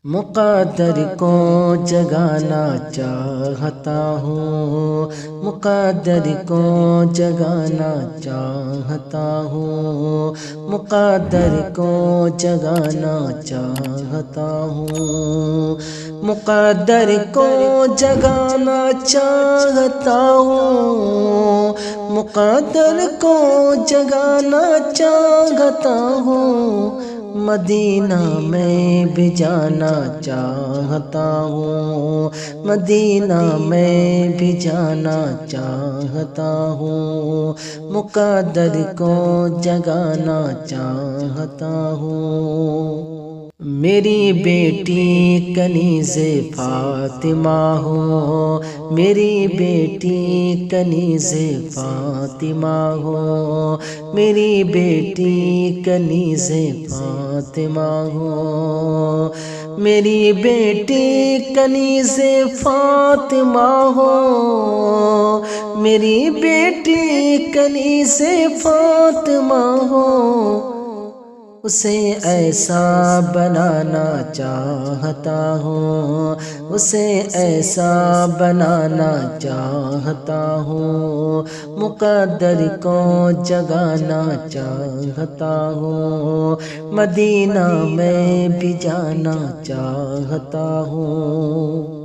مقدر کو جگانا چاہتا ہوں، مقدر کو جگانا چاہتا ہوں، مقدر کو جگانا چاہتا ہوں، مقدر کو جگانا چاہتا ہوں، مقدر کو جگانا چاہتا ہوں، مدینہ میں بھی جانا چاہتا ہوں، مدینہ میں بھی جانا چاہتا ہوں، مقدر کو جگانا چاہتا ہوں۔ میری بیٹی کنیز فاطمہ ہو، میری بیٹی کنیز فاطمہ ہو، میری بیٹی کنیز فاطمہ ہو، میری بیٹی کنیز فاطمہ ہو، میری بیٹی کنیز فاطمہ ہو، اسے ایسا بنانا چاہتا ہوں، اسے ایسا بنانا چاہتا ہوں، مقدر کو جگانا چاہتا ہوں، مدینہ میں بھی جانا چاہتا ہوں۔